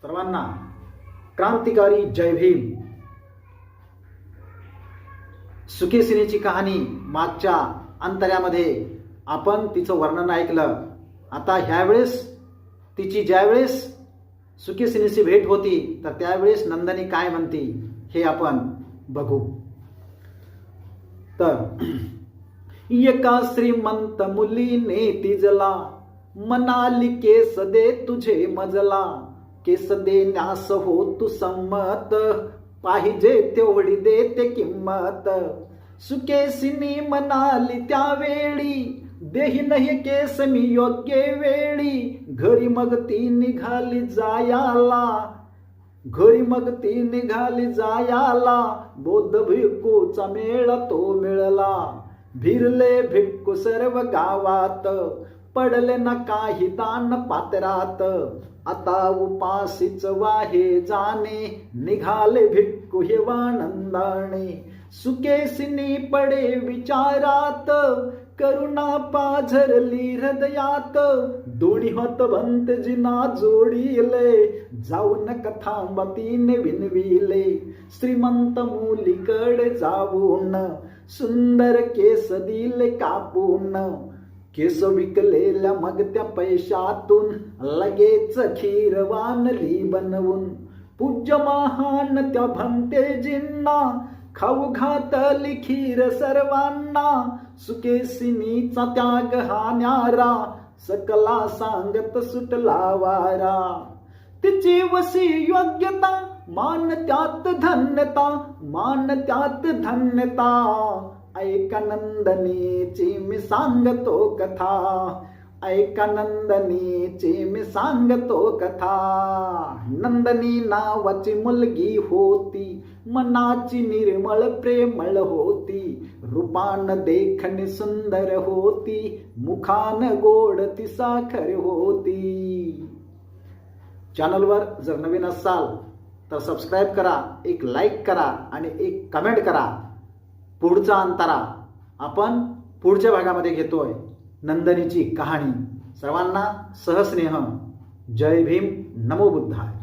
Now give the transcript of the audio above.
सर्वांना क्रांतिकारी जय भीम. सुकेसिनीची कहाणी मागच्या अंतऱ्यामध्ये आपण तिचं वर्णन ऐकलं. आता ह्यावेळेस तिची ज्यावेळेस सुकेसिनीची भेट होती तर त्यावेळेस नंदनी काय म्हणती हे आपण बघू. तर एका श्रीमंत मुलीने तिजला म्हणाली केस दे तुझे मजला. केस देण्यास हो तू संमत पाहिजे तेवढी देते किंमत. सुकेसिनी म्हणाली त्यावेळी देही नाही केस मी योग्य वेळी. घरी मग ती निघाली जायाला बौद्ध भिक्खूचा मेळा तो मिळला. भिरले भिक्खू सर्व गावात पडले ना काही दान पात्रात. आता उपासीच वाहे जाणे निघाले भिक्खू हे आनंदाने. सुकेसिनी पडे विचारात करुणा पाझरली हृदयात. दोन्ही हतबंत जिना जोडीले जाऊन कथा तिने विनविले. श्रीमंत मुलीकडे जाऊन सुंदर केस दिले कापून. केस विकलेल्या मग त्या पैशातून लगेच खीरवानली बनवून. पूज्य महान त्या भंतेजींना खाऊ घातली खीर सर्वांना. सुकेसिनीचा त्याग हा न्यारा सकला सांगत सुटला वारा. तिची वशी योग्यता मान त्यात धन्यता. ऐका नंदनीची मी सांगतो कथा. नंदनी नावाची मुलगी होती मनाची निर्मळ प्रेमळ होती. रूपान देखणी सुंदर होती मुखान गोड ती साखर होती. चॅनलवर जर नवीन असाल तर सबस्क्राईब करा, एक लाईक करा आणि एक कमेंट करा. पुढचा अंतरा आपण पुढच्या भागामध्ये घेतोय. नंदनीची कहाणी. सर्वांना सहस्नेह जय भीम. नमो बुद्धाय.